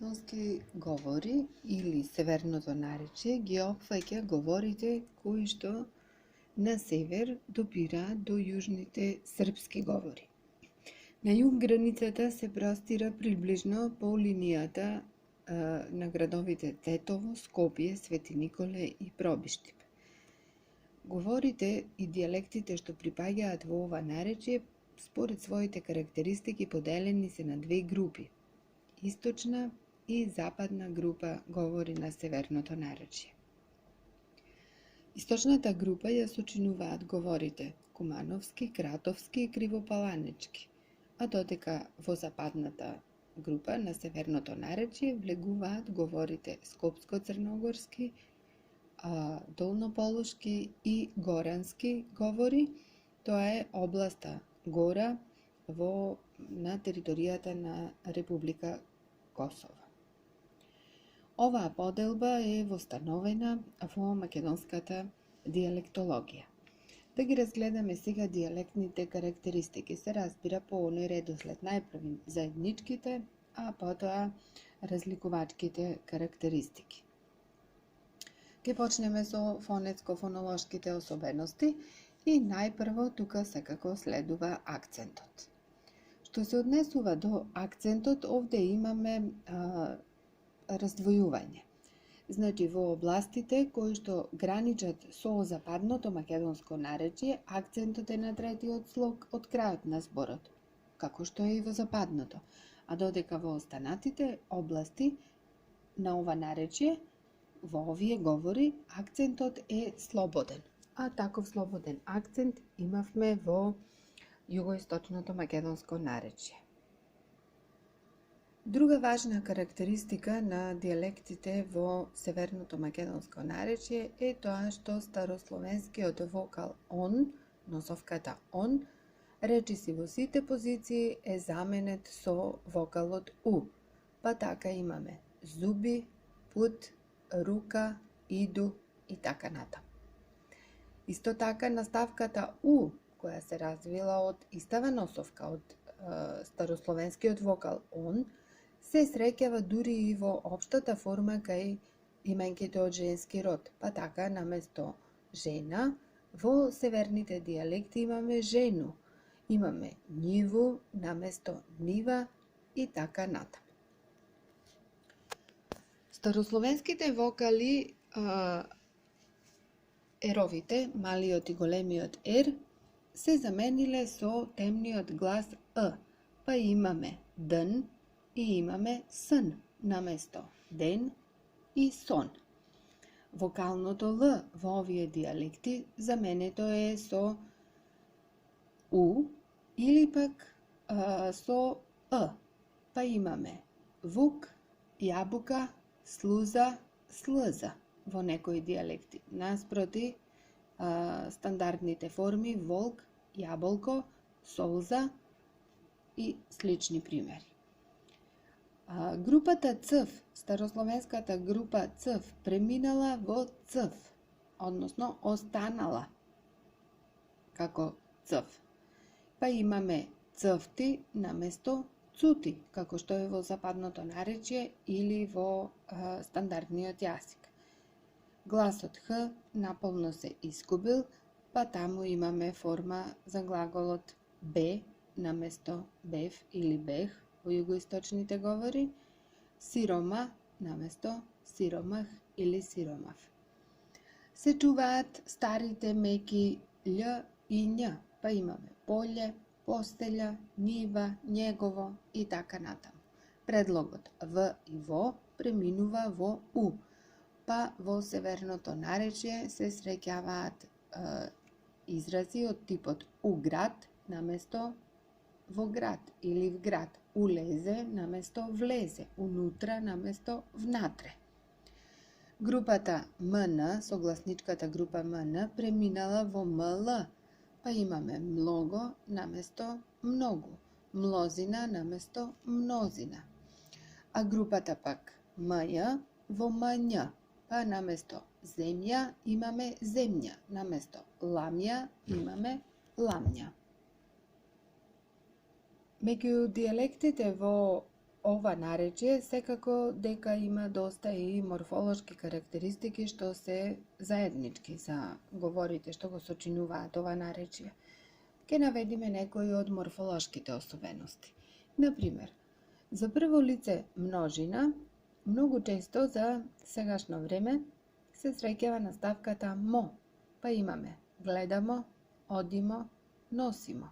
македонски говори или северното наречие ги опфаќа говорите кои што на север допираат до јужните српски говори. На југ границата се простира приближно по линијата на градовите Тетово, Скопје, Свети Николе и Пробиштип. Говорите и дијалектите што припаѓаат во ова наречие според своите карактеристики поделени се на две групи: источна и западна група говори на северното наречие. Источната група ја сочинуваат говорите кумановски, кратовски и кривопаланечки, а додека во западната група на северното наречие влегуваат говорите скопско-црногорски, долнополошки и горански говори. Тоа е областа Гора на територијата на Република Косово. Оваа поделба е востановена во македонската дијалектологија. Да ги разгледаме сега дијалектните карактеристики. Се разбира по оној редослед, најпрво заедничките, а потоа разликувачките карактеристики. Ке почнеме со фонетско-фонолошките особености и најпрво тука секако следува акцентот. Што се однесува до акцентот, овде имаме раздвојување. Значи, во областите кои што граничат со западното македонско наречие, акцентот е на третиот слог од крајот на зборот, како што е и во западното, а додека во останатите области на ова наречие, во овие говори, акцентот е слободен. А таков слободен акцент имавме во југоисточното македонско наречие. Друга важна карактеристика на дијалектите во северното македонско наречие е тоа што старословенскиот вокал он, носовката он, речиси во сите позиции е заменет со вокалот у. Па така имаме зуби, пут, рука, иду и така натаму. Исто така наставката у, која се развила од истава носовка од старословенскиот вокал он, се среќава дури и во општата форма кај имањките од женски род. Па така наместо жена, во северните дијалекти имаме жену, имаме ниву наместо нива и така натаму. Старословенските вокали, еровите, малиот и големиот ер, се замениле со темниот глас «ъ», па имаме «дън» и имаме «сън» наместо «ден» и «сон». Вокалното «л» во овие дијалекти заменето е со «у» или пак со «ъ», па имаме «вук», «јабука», «слуза», «слъза» во некои дијалекти, наспроти стандардните форми волк, јаболко, солза и слични примери. Групата цв, старословенската група цв, преминала во цв, односно останала како цв. Па имаме цвти наместо цути, како што е во западното наречие или во стандардниот јазик. Гласот х наполно се искубил, па таму имаме форма за глаголот бе наместо бев или бех во југоисточните говори, сирома наместо сиромах или сиромав. Се чуваат старите меки л и њ, па имаме поле, постелја, нива, негово и така натаму. Предлогот в и во преминува во у, па во северното наречие се среќаваат изрази од типот у град наместо во град или в град, улезе наместо влезе, унутра наместо внатре. Групата МН, согласничката група МН, преминала во МЛ, па имаме много наместо многу, млозина наместо мнозина. А групата пак МЈ во Мњ, па наместо земја имаме земја, наместо ламја имаме ламња. Меѓу дијалектите во ова наречие секако дека има доста и морфолошки карактеристики што се заеднички за говорите што го сочинуваат ова наречие. Ке наведиме некои од морфолошките особености. Например, за прво лице множина, многу често за сегашно време се среќава наставката мо, па имаме гледамо, одимо, носимо.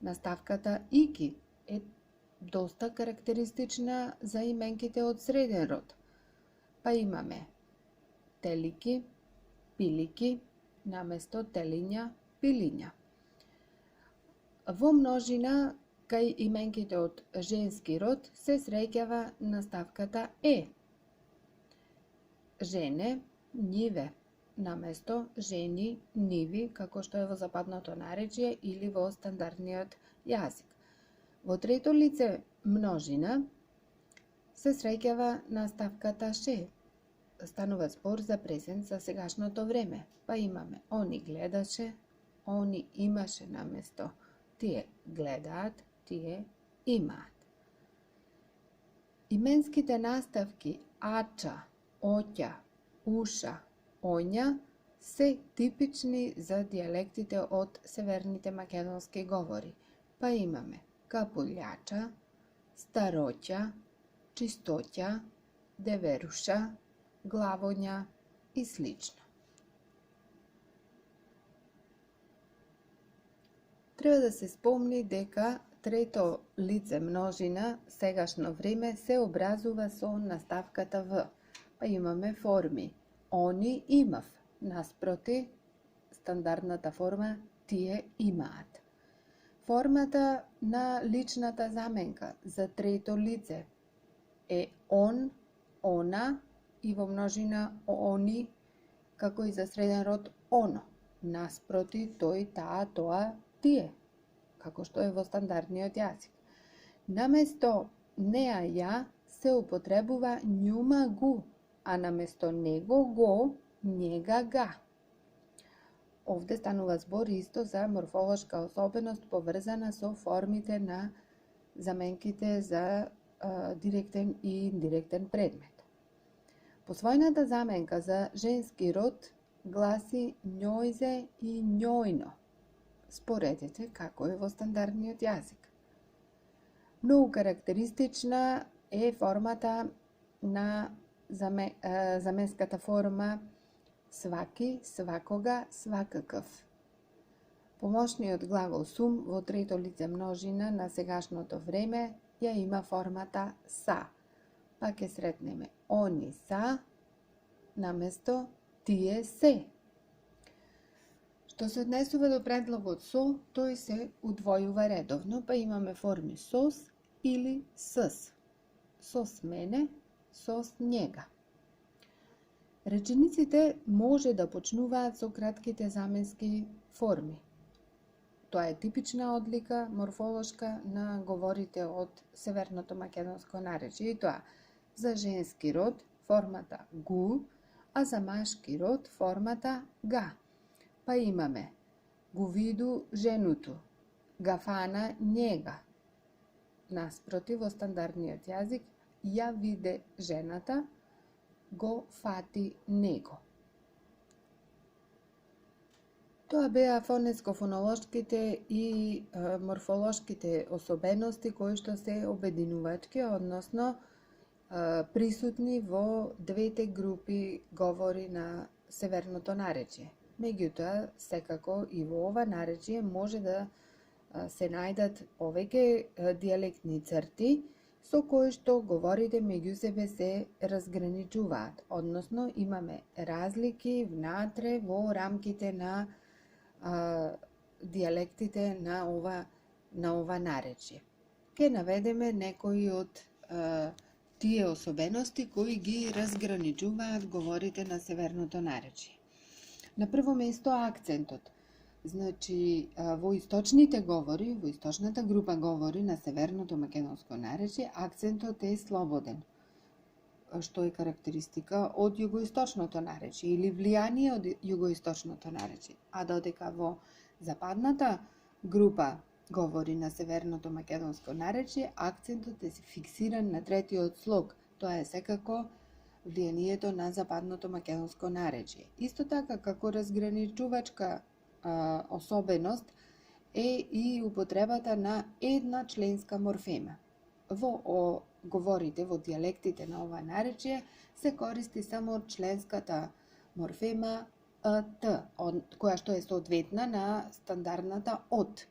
Наставката ики е доста карактеристична за именките од среден род, па имаме телики, пилики, наместо телиња, пилиња. Во множина, кај именките од женски род, се среќава наставката е. Жене, њиве, наместо жени, ниви, како што е во западното наречие или во стандардниот јазик. Во трето лице множина се среќава наставката ше. Станува збор за презент за сегашното време, па имаме они гледаше, они имаше наместо тие гледаат, тие имаат. Именските наставки ача, оќа, уша, оња се типични за дијалектите од северните македонски говори, па имаме капулјача, староќа, чистоќа, деверуша, главоња и слично. Треба да се спомни дека трето лице множина сегашно време се образува со наставката в, па имаме форми они имав, наспроти стандардната форма тие имаат. Формата на личната заменка за трето лице е он, она и во множина они, како и за среден род оно. Наспроти тој, таа, тоа, тие, како што е во стандардниот јазик. Наместо неа ја се употребува њума гу, а наместо него го, njega ga. Овде станува збор исто за морфолошка особеност поврзана со формите на заменките за директен и индиректен предмет. Посвојната заменка за женски род гласи њојзе и њојно. Споредете како е во стандардниот јазик. Многу карактеристична е формата на заменската форма сваки, свакога, свакакав. Помошниот глагол сум во трето лице множина на сегашното време ја има формата са. Па ќе сретнеме они са наместо тие се. Што се однесува до предлогот со, тој се удвојува редовно, па имаме форми сос или сс. Сос мене, сос njega. Речениците може да почнуваат со кратките заменски форми. Тоа е типична одлика морфолошка на говорите од северното македонско наречие и тоа за женски род формата гу, а за машки род формата га. Па имаме го виду женуто, гафана njega. Наспроти во стандардниот јазик ја виде жената, го фати него. Тоа беа фонетско-фонолошките и морфолошките особености кои што се обединувачки, односно присутни во двете групи говори на северното наречие. Меѓутоа, секако и во ова наречие може да се најдат повеќе дијалектни црти со кои што говорите меѓу себе се разграничуваат, односно имаме разлики внатре во рамките на дијалектите на ова наречие. Ке наведеме некои од тие особености кои ги разграничуваат говорите на северното наречие. На прво место акцентот. Значи, во источните говори, во источната група говори на северното македонско наречие, акцентот е слободен, што е карактеристика од југоисточното наречие или влијание од југоисточното наречие. А додека во западната група говори на северното македонско наречје, акцентот е фиксиран на третиот слог. Тоа е секако влијанието на западното македонско наречје. Исто така, како разграничувачка особеност е и употребата на една членска морфема. Во говорите, во дијалектите на ова наречје, се користи само членската морфема т, која што е соодветна на стандардната од.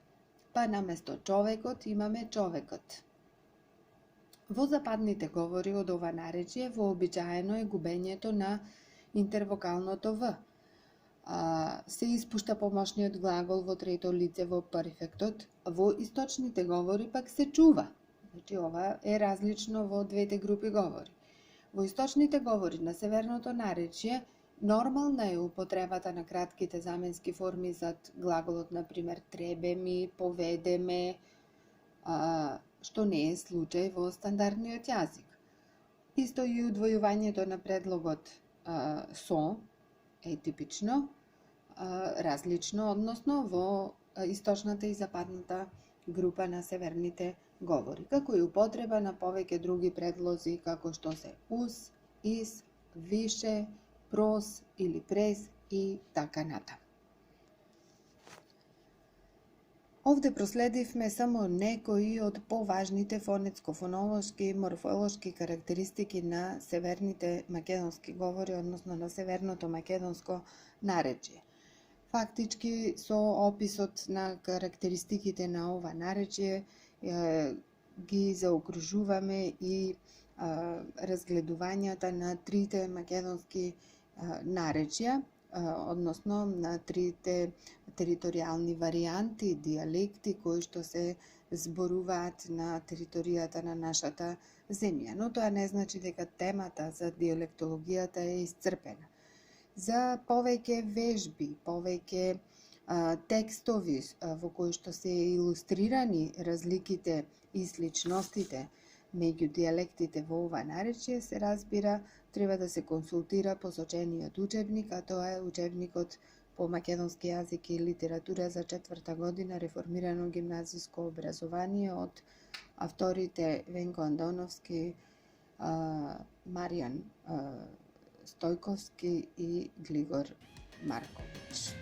Па наместо човекот имаме човекот. Во западните говори од ова наречје вообичаено е губењето на интервокалното в. Се испушта помошниот глагол во трето лице во перфектот, во источните говори пак се чува. Значи, ова е различно во двете групи говори. Во источните говори на северното наречје нормална е употребата на кратките заменски форми зад глаголот, например, требе ми, поведе ме, што не е случај во стандардниот јазик. Исто и удвојувањето на предлогот со е типично, различно, односно во источната и западната група на северните говори, како и употреба на повеќе други предлози, како што се ус, ис, више, прос или прес и така натаму. Овде проследивме само некои од поважните фонетско-фонолошки и морфолошки карактеристики на северните македонски говори, односно на северното македонско наречје. Фактички, со описот на карактеристиките на ова наречје ги заокружуваме и разгледувањата на трите македонски наречја, односно на трите територијални варијанти, дијалекти кои што се зборуваат на територијата на нашата земја. Но тоа не значи дека темата за дијалектологијата е исцрпена. За повеќе вежби, повеќе текстови во кои што се илустрирани разликите и сличностите меѓу дијалектите во ова наречје, се разбира, треба да се консултира посочениот учебник, а тоа е учебникот по македонски јазик и литература за 4-та година реформирано гимназиско образование од авторите Венко Андоновски, Маријан Стојковски и Глигор Марковиќ.